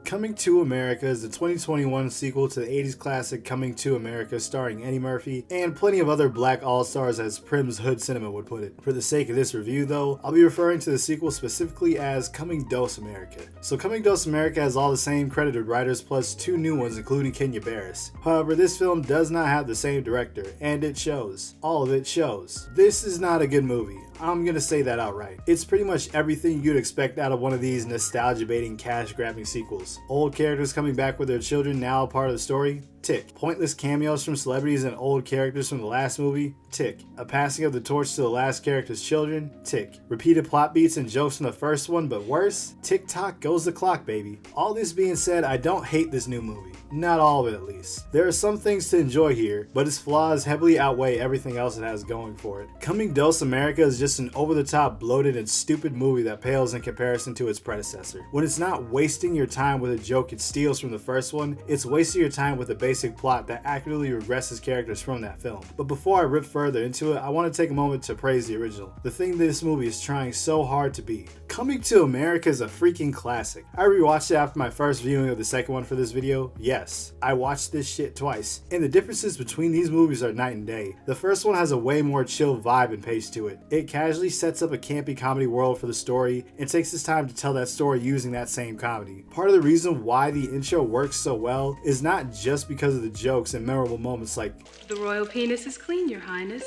Coming to America is the 2021 sequel to the 80s classic Coming to America starring Eddie Murphy and plenty of other black all-stars as Prim's Hood Cinema would put it. For the sake of this review though, I'll be referring to the sequel specifically as Coming Dos America. So Coming Dos America has all the same credited writers plus 2 new ones including Kenya Barris. However, this film does not have the same director, and it shows. All of it shows. This is not a good movie. I'm gonna say that outright. It's pretty much everything you'd expect out of one of these nostalgia-baiting, cash-grabbing sequels. Old characters coming back with their children now a part of the story? Tick. Pointless cameos from celebrities and old characters from the last movie? Tick. A passing of the torch to the last character's children? Tick. Repeated plot beats and jokes from the first one, but worse? Tick-tock goes the clock, baby. All this being said, I don't hate this new movie. Not all of it, at least. There are some things to enjoy here, but its flaws heavily outweigh everything else it has going for it. Coming Dos America is just an over-the-top, bloated, and stupid movie that pales in comparison to its predecessor. When it's not wasting your time with a joke it steals from the first one, it's wasting your time with a basic plot that accurately regresses characters from that film. But before I rip further into it, I want to take a moment to praise the original, the thing this movie is trying so hard to be. Coming to America is a freaking classic. I rewatched it after my first viewing of the second one for this video. Yes, I watched this shit twice, and the differences between these movies are night and day. The first one has a way more chill vibe and pace to it. It casually sets up a campy comedy world for the story and takes its time to tell that story using that same comedy. Part of the reason why the intro works so well is not just because of the jokes and memorable moments like, "The royal penis is clean, your highness,"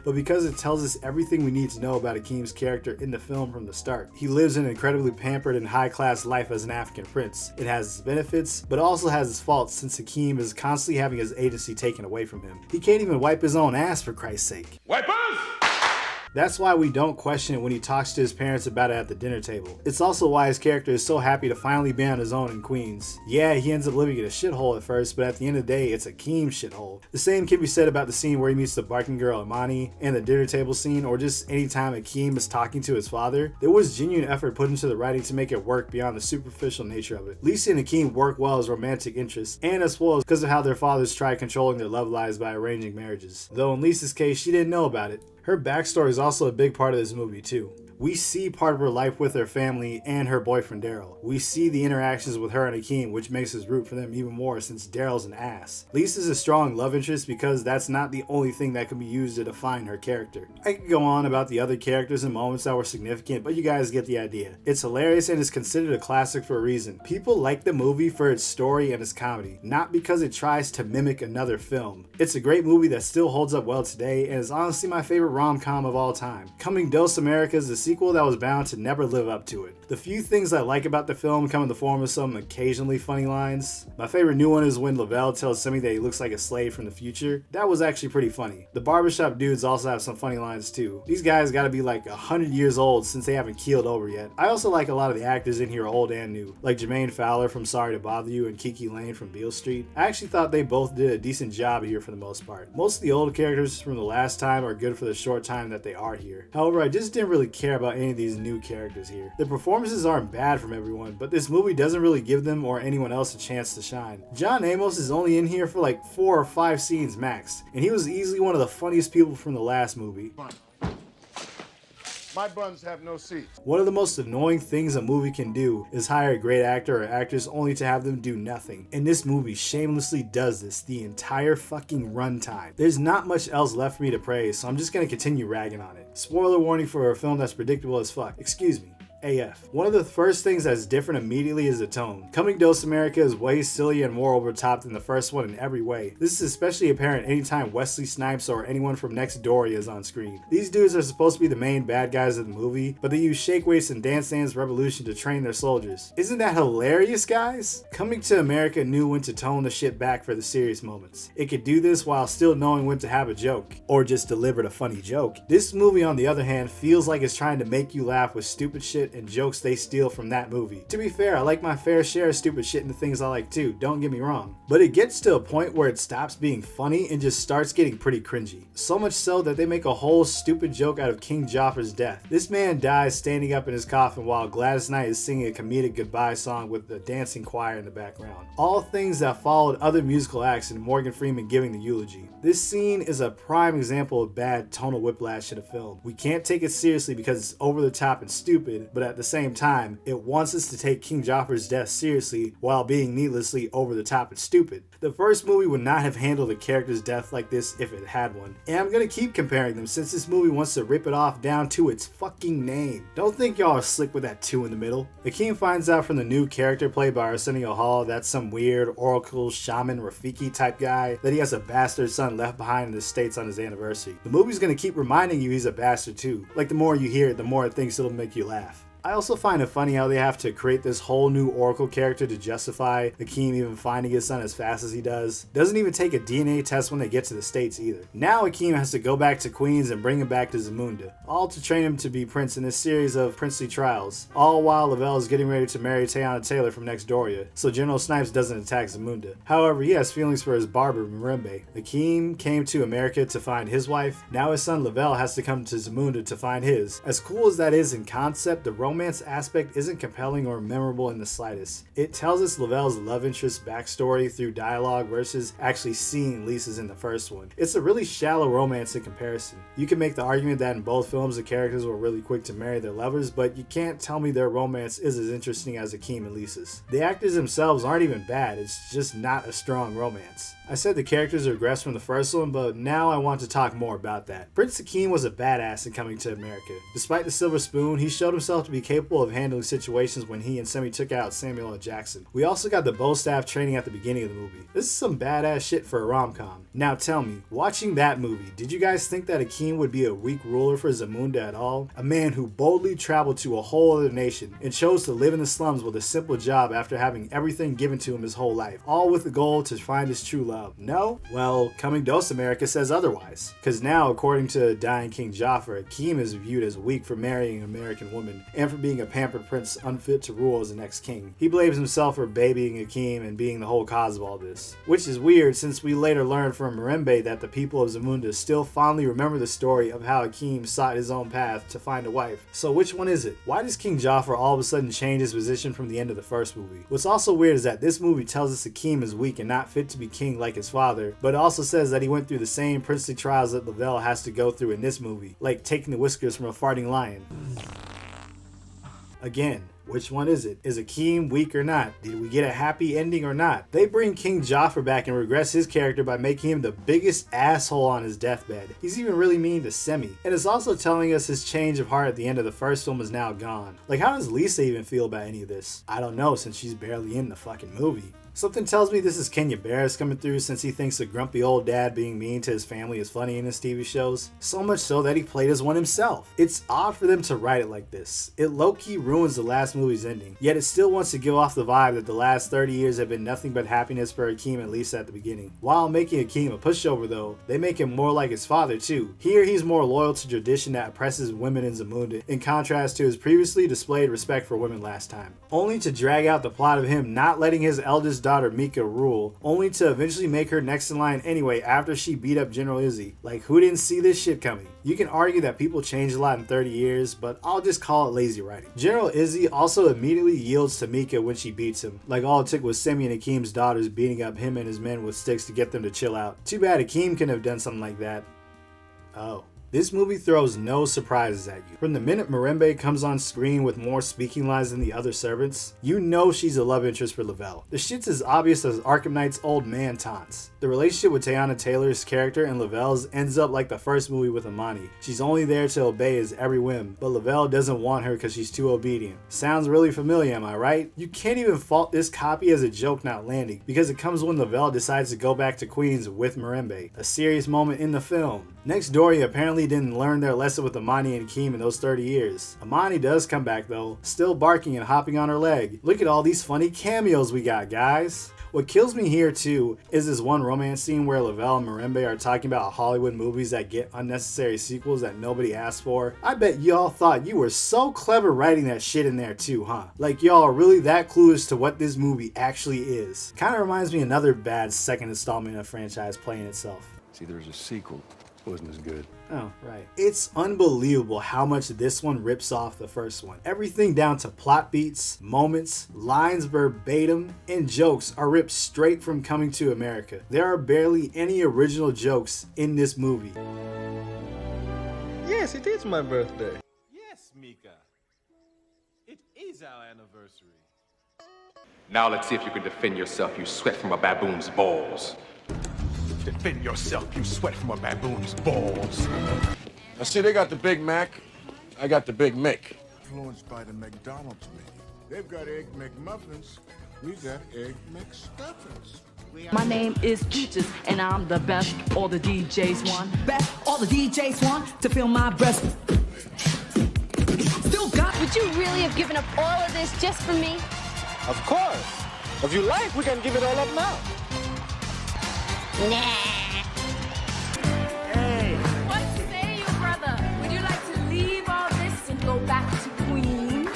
but because it tells us everything we need to know about Akeem's character in the film from the start. He lives an incredibly pampered and high-class life as an African prince. It has its benefits, but also has its faults since Akeem is constantly having his agency taken away from him. He can't even wipe his own ass for Christ's sake. Wipers! That's why we don't question it when he talks to his parents about it at the dinner table. It's also why his character is so happy to finally be on his own in Queens. Yeah, he ends up living in a shithole at first, but at the end of the day, it's Akeem's shithole. The same can be said about the scene where he meets the barking girl Imani, and the dinner table scene, or just any time Akeem is talking to his father. There was genuine effort put into the writing to make it work beyond the superficial nature of it. Lisa and Akeem work well as romantic interests, and as well as because of how their fathers tried controlling their love lives by arranging marriages. Though in Lisa's case, she didn't know about it. Her backstory is also a big part of this movie too. We see part of her life with her family and her boyfriend Daryl. We see the interactions with her and Akeem, which makes us root for them even more since Daryl's an ass. Lisa's a strong love interest because that's not the only thing that can be used to define her character. I could go on about the other characters and moments that were significant, but you guys get the idea. It's hilarious and is considered a classic for a reason. People like the movie for its story and its comedy, not because it tries to mimic another film. It's a great movie that still holds up well today and is honestly my favorite rom-com of all time. Coming Dos America is the sequel that was bound to never live up to it. The few things I like about the film come in the form of some occasionally funny lines. My favorite new one is when Lavelle tells Simi that he looks like a slave from the future. That was actually pretty funny. The barbershop dudes also have some funny lines too. These guys gotta be like 100 years old since they haven't keeled over yet. I also like a lot of the actors in here old and new, like Jermaine Fowler from Sorry to Bother You and Kiki Lane from Beale Street. I actually thought they both did a decent job here for the most part. Most of the old characters from the last time are good for the short time that they are here. However, I just didn't really care about any of these new characters here. The performances aren't bad from everyone, but this movie doesn't really give them or anyone else a chance to shine. John Amos is only in here for like 4 or 5 scenes max, and he was easily one of the funniest people from the last movie. My buns have no seats. One of the most annoying things a movie can do is hire a great actor or actress only to have them do nothing. And this movie shamelessly does this the entire fucking runtime. There's not much else left for me to praise, so I'm just gonna continue ragging on it. Spoiler warning for a film that's predictable as fuck. Excuse me. AF. One of the first things that's different immediately is the tone. Coming Dos America is way sillier and more over top than the first one in every way. This is especially apparent anytime Wesley Snipes or anyone from Next Door is on screen. These dudes are supposed to be the main bad guys of the movie, but they use Shake Weights and Dance Dance Revolution to train their soldiers. Isn't that hilarious, guys? Coming to America knew when to tone the shit back for the serious moments. It could do this while still knowing when to have a joke, or just deliver a funny joke. This movie, on the other hand, feels like it's trying to make you laugh with stupid shit and jokes they steal from that movie. To be fair, I like my fair share of stupid shit and the things I like too, don't get me wrong. But it gets to a point where it stops being funny and just starts getting pretty cringy. So much so that they make a whole stupid joke out of King Joffrey's death. This man dies standing up in his coffin while Gladys Knight is singing a comedic goodbye song with the dancing choir in the background. All things that followed other musical acts and Morgan Freeman giving the eulogy. This scene is a prime example of bad tonal whiplash in a film. We can't take it seriously because it's over the top and stupid, but at the same time, it wants us to take King Joffrey's death seriously while being needlessly over the top and stupid. The first movie would not have handled a character's death like this if it had one. And I'm gonna keep comparing them since this movie wants to rip it off down to its fucking name. Don't think y'all are slick with that 2 in the middle. Akeem finds out from the new character played by Arsenio Hall that's some weird oracle shaman Rafiki type guy that he has a bastard son left behind in the States on his anniversary. The movie's gonna keep reminding you he's a bastard too. Like the more you hear it, the more it thinks it'll make you laugh. I also find it funny how they have to create this whole new Oracle character to justify Akeem even finding his son as fast as he does. Doesn't even take a DNA test when they get to the States either. Now Akeem has to go back to Queens and bring him back to Zamunda, all to train him to be prince in this series of princely trials, all while Lavelle is getting ready to marry Teyana Taylor from Next Doria, so General Snipes doesn't attack Zamunda. However, he has feelings for his barber, Mirembe. Akeem came to America to find his wife. Now his son Lavelle has to come to Zamunda to find his. As cool as that is in concept, the romance aspect isn't compelling or memorable in the slightest. It tells us Lavelle's love interest backstory through dialogue versus actually seeing Lisa's in the first one. It's a really shallow romance in comparison. You can make the argument that in both films the characters were really quick to marry their lovers, but you can't tell me their romance is as interesting as Akeem and Lisa's. The actors themselves aren't even bad, it's just not a strong romance. I said the characters regressed from the first one, but now I want to talk more about that. Prince Akeem was a badass in coming to America. Despite the silver spoon, he showed himself to be capable of handling situations when he and Semi took out Samuel L. Jackson. We also got the bow staff training at the beginning of the movie. This is some badass shit for a rom-com. Now tell me, watching that movie, did you guys think that Akeem would be a weak ruler for Zamunda at all? A man who boldly traveled to a whole other nation and chose to live in the slums with a simple job after having everything given to him his whole life, all with the goal to find his true love. No? Well, Coming Dos America says otherwise. Cause now, according to dying King Joffrey, Akeem is viewed as weak for marrying an American woman and for being a pampered prince unfit to rule as the next king. He blames himself for babying Akeem and being the whole cause of all this. Which is weird since we later learned from Mirembe that the people of Zamunda still fondly remember the story of how Akeem sought his own path to find a wife. So which one is it? Why does King Joffrey all of a sudden change his position from the end of the first movie? What's also weird is that this movie tells us Akeem is weak and not fit to be king like his father, but it also says that he went through the same princely trials that Lavelle has to go through in this movie, like taking the whiskers from a farting lion. Again, which one is it? Is Akeem weak or not? Did we get a happy ending or not? They bring King Joffrey back and regress his character by making him the biggest asshole on his deathbed. He's even really mean to Semi. And it's also telling us his change of heart at the end of the first film is now gone. Like, how does Lisa even feel about any of this? I don't know, since she's barely in the fucking movie. Something tells me this is Kenya Barris coming through since he thinks a grumpy old dad being mean to his family is funny in his TV shows. So much so that he played as one himself. It's odd for them to write it like this. It low-key ruins the last movie's ending, yet it still wants to give off the vibe that the last 30 years have been nothing but happiness for Akeem and Lisa at the beginning. While making Akeem a pushover though, they make him more like his father too. Here he's more loyal to tradition that oppresses women in Zamunda, in contrast to his previously displayed respect for women last time. Only to drag out the plot of him not letting his eldest daughter Mika rule, only to eventually make her next in line anyway after she beat up General Izzy. Like, who didn't see this shit coming? You can argue that people change a lot in 30 years, but I'll just call it lazy writing. General Izzy also immediately yields to Mika when she beats him. Like, all it took was Semi and Akeem's daughters beating up him and his men with sticks to get them to chill out. Too bad Akeem couldn't have done something like that. Oh. This movie throws no surprises at you. From the minute Mirembe comes on screen with more speaking lines than the other servants, you know she's a love interest for Lavelle. The shit's as obvious as Arkham Knight's old man taunts. The relationship with Teyana Taylor's character and Lavelle's ends up like the first movie with Amani. She's only there to obey his every whim, but Lavelle doesn't want her because she's too obedient. Sounds really familiar, am I right? You can't even fault this copy as a joke not landing, because it comes when Lavelle decides to go back to Queens with Mirembe, a serious moment in the film. Next Doria apparently didn't learn their lesson with Amani and Akeem in those 30 years. Amani does come back though, still barking and hopping on her leg. Look at all these funny cameos we got, guys. What kills me here too is this one romance scene where Lavelle and Mirembe are talking about Hollywood movies that get unnecessary sequels that nobody asked for. I bet y'all thought you were so clever writing that shit in there too, huh? Like y'all are really that clueless to what this movie actually is. Kinda reminds me of another bad second installment in a franchise playing itself. See, there's a sequel. Wasn't as good. Oh, right. It's unbelievable how much this one rips off the first one. Everything down to plot beats, moments, lines verbatim, and jokes are ripped straight from Coming to America. There are barely any original jokes in this movie. Yes, it is my birthday. Yes, Mika. It is our anniversary. Now let's see if you can defend yourself, you sweat from a baboon's balls. Defend yourself, you sweat from a baboon's balls. Now see, they got the Big Mac, I got the Big Mick. Influenced by the McDonald's menu. They've got Egg McMuffins. We got Egg McStuffins. My name is Peaches, and I'm the best. All the DJs want best. All the DJs want to feel my breast. Still got. Would you really have given up all of this just for me? Of course. If you like, we can give it all up now. Nah. Hey. What say you, brother? Would you like to leave all this and go back to Queens?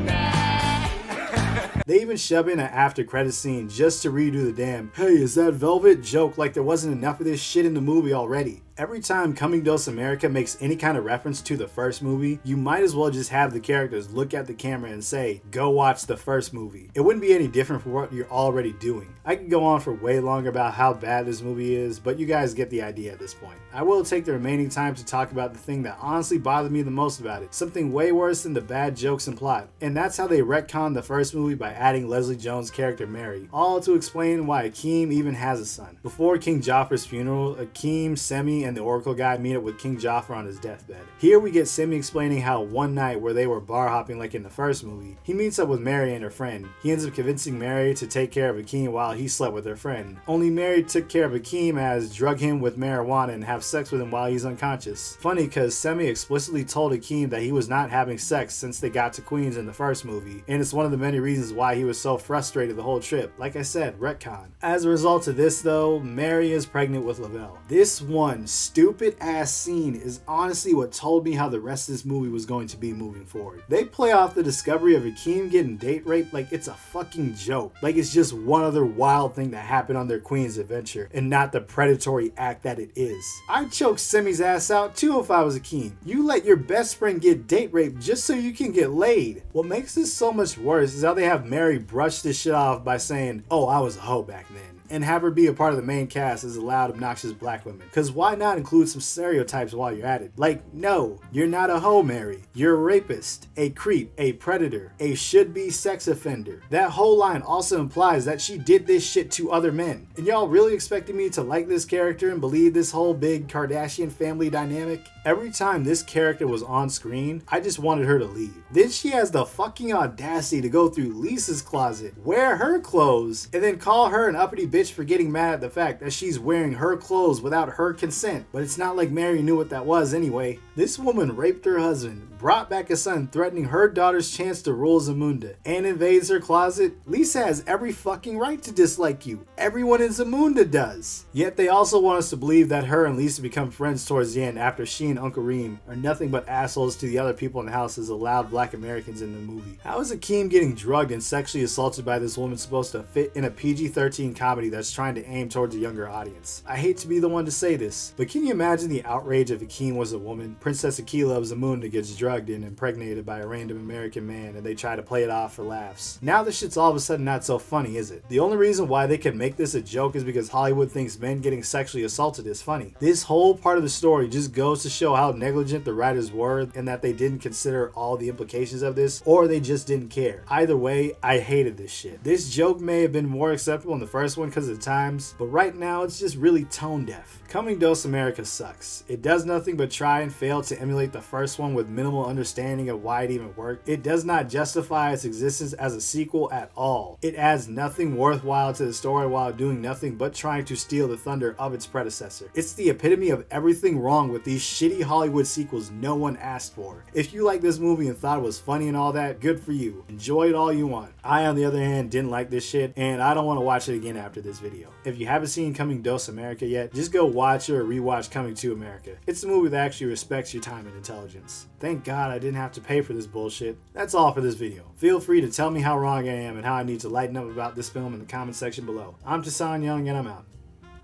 Nah. They even shove in an after credit scene just to redo the damn "hey, is that Velvet?" joke like there wasn't enough of this shit in the movie already. Every time Coming Dos America makes any kind of reference to the first movie, you might as well just have the characters look at the camera and say, go watch the first movie. It wouldn't be any different from what you're already doing. I could go on for way longer about how bad this movie is, but you guys get the idea at this point. I will take the remaining time to talk about the thing that honestly bothered me the most about it, something way worse than the bad jokes and plot, and that's how they retconned the first movie by adding Leslie Jones' character Mary, all to explain why Akeem even has a son. Before King Joffrey's funeral, Akeem, Semi, and the Oracle guy meet up with King Joffrey on his deathbed. Here we get Semi explaining how one night where they were bar hopping like in the first movie, he meets up with Mary and her friend. He ends up convincing Mary to take care of Akeem while he slept with her friend. Only Mary took care of Akeem as drug him with marijuana and have sex with him while he's unconscious. Funny cause Semi explicitly told Akeem that he was not having sex since they got to Queens in the first movie, and it's one of the many reasons why he was so frustrated the whole trip. Like I said, retcon. As a result of this though, Mary is pregnant with Lavelle. This one stupid ass scene is honestly what told me how the rest of this movie was going to be moving forward. They play off the discovery of Akeem getting date raped like it's a fucking joke. Like it's just one other wild thing that happened on their Queen's adventure and not the predatory act that it is. I'd choke Semi's ass out too if I was Akeem. You let your best friend get date raped just so you can get laid. What makes this so much worse is how they have Mary brush this shit off by saying, oh, I was a hoe back then, and have her be a part of the main cast as a loud, obnoxious black woman. Cause why not include some stereotypes while you're at it? Like, no, you're not a hoe, Mary. You're a rapist, a creep, a predator, a should-be sex offender. That whole line also implies that she did this shit to other men. And y'all really expected me to like this character and believe this whole big Kardashian family dynamic? Every time this character was on screen, I just wanted her to leave. Then she has the fucking audacity to go through Lisa's closet, wear her clothes, and then call her an uppity bitch for getting mad at the fact that she's wearing her clothes without her consent. But it's not like Mary knew what that was anyway. This woman raped her husband, brought back a son threatening her daughter's chance to rule Zamunda, and invades her closet. Lisa has every fucking right to dislike you. Everyone in Zamunda does. Yet they also want us to believe that her and Lisa become friends towards the end after she and Uncle Reem are nothing but assholes to the other people in the house as allowed black Americans in the movie. How is Akeem getting drugged and sexually assaulted by this woman supposed to fit in a PG-13 comedy that's trying to aim towards a younger audience? I hate to be the one to say this, but can you imagine the outrage if Akeem was a woman? Princess Akila of Zamunda gets drugged and impregnated by a random American man and they try to play it off for laughs. Now this shit's all of a sudden not so funny, is it? The only reason why they can make this a joke is because Hollywood thinks men getting sexually assaulted is funny. This whole part of the story just goes to show how negligent the writers were and that they didn't consider all the implications of this, or they just didn't care. Either way, I hated this shit. This joke may have been more acceptable in the first one because of the times, but right now it's just really tone deaf. Coming Dos America sucks. It does nothing but try and fail to emulate the first one with minimal understanding of why it even worked. It does not justify its existence as a sequel at all. It adds nothing worthwhile to the story while doing nothing but trying to steal the thunder of its predecessor. It's the epitome of everything wrong with these shitty Hollywood sequels no one asked for. If you like this movie and thought it was funny and all that, good for you. Enjoy it all you want. I, on the other hand, didn't like this shit, and I don't want to watch it again after this video. If you haven't seen Coming Dos America yet, just go watch or rewatch Coming to America. It's a movie that actually respects your time and intelligence. Thank God I didn't have to pay for this bullshit. That's all for this video. Feel free to tell me how wrong I am and how I need to lighten up about this film in the comment section below. I'm Tasan Young and I'm out.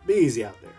Be easy out there.